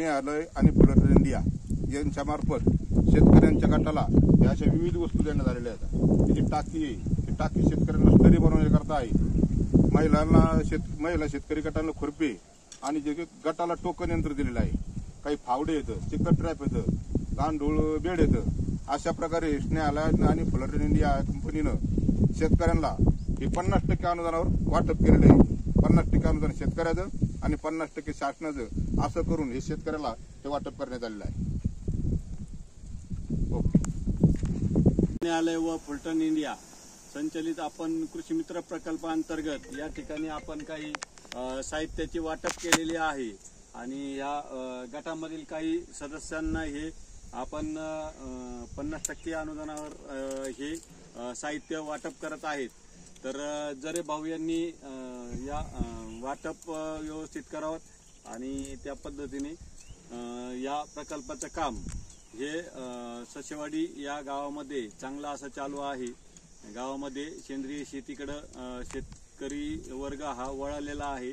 स्नेहालय आणि Fuller India यांच्यामार्फत शेतकऱ्यांच्या गटाला या अशा विविध वस्तू देण्यात आलेल्या आहेत। ही टाकी आहे, ही टाकी शेतकऱ्यांना स्लरी बनवण्याकरता आहे। महिला शेतकरी गटांना खुरपे आणि जे गटाला टोकन यंत्र दिलेलं आहे। काही फावडे येतं, चिकन ट्रॅप येतं, गांडूळ बेड येतं। अशा प्रकारे स्नेहालय आणि फुलर इंडिया कंपनीनं शेतकऱ्यांना हे 50% अनुदानावर वाटप केलेलं आहे। 50% अनुदान शेतकऱ्याचं आणि 50% शासनाचं, असं करून हे शेतकऱ्याला ते वाटप करण्यात आलेलं आहे। स्नेहालय व फुलटन इंडिया संचलित आपण कृषी मित्र प्रकल्पांतर्गत या ठिकाणी आपण काही साहित्याची वाटप केलेली आहे आणि या गटामधील काही सदस्यांना हे आपण 50% अनुदानावर हे साहित्य वाटप करत आहेत। तर जरे भाऊ यांनी या वाटप व्यवस्थित करावं आणि त्या पद्धतीने या प्रकल्पाचं काम हे ससेवाडी या गावामध्ये चांगलं असं चालू आहे। गावामध्ये सेंद्रिय शेतीकडे शेतकरी वर्ग हा वळालेला आहे।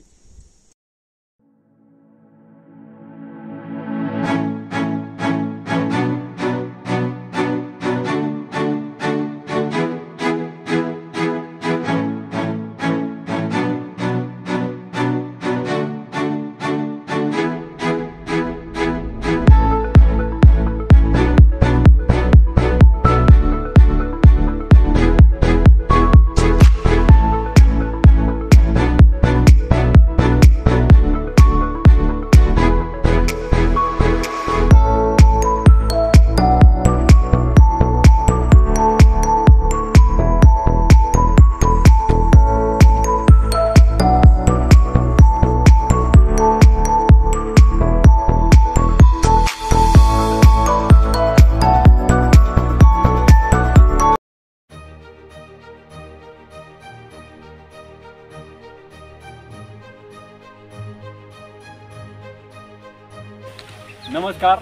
नमस्कार,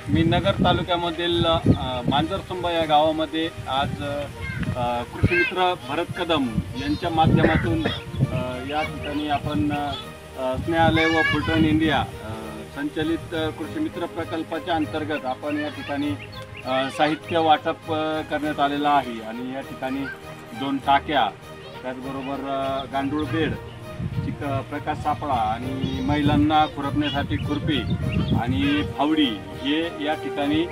मी नगर तालुक्यामधील मांजरसुंबा या गावामध्ये आज कृषी मित्र भरत कदम यांच्या माध्यमातून या ठिकाणी आपण स्नेहालय व फुलटन इंडिया संचलित कृषी मित्र प्रकल्पाच्या अंतर्गत आपण या ठिकाणी साहित्य वाटप करण्यात आलेलं आहे आणि या ठिकाणी 2 टाक्या, त्याचबरोबर गांडूळ बेड, प्रकाश सापळा आणि महिलांना खुरपण्यासाठी खुरपी आणि फावडी हे या ठिकाणी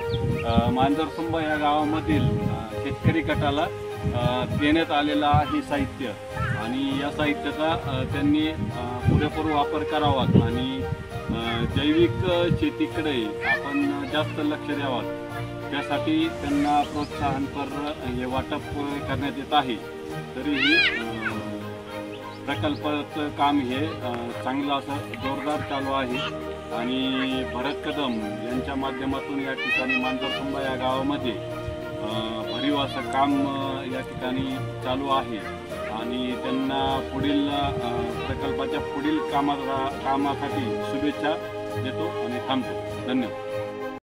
मांजरसुंबा या गावामधील शेतकरी गटाला देण्यात आलेलं आहे साहित्य आणि या साहित्याचा त्यांनी पुरेपूर वापर करावा आणि जैविक शेतीकडे आपण जास्त लक्ष द्यावं, त्यासाठी त्यांना प्रोत्साहनपर हे वाटप करण्यात येत आहे। तरीही प्रकल्पाचं काम हे चांगलं असं जोरदार चालू आहे आणि भरत कदम यांच्या माध्यमातून या ठिकाणी मांजरसुंबा या गावामध्ये भरीव असं काम या ठिकाणी चालू आहे आणि त्यांना पुढील प्रकल्पाच्या पुढील कामासाठी शुभेच्छा देतो आणि थांबतो। धन्यवाद।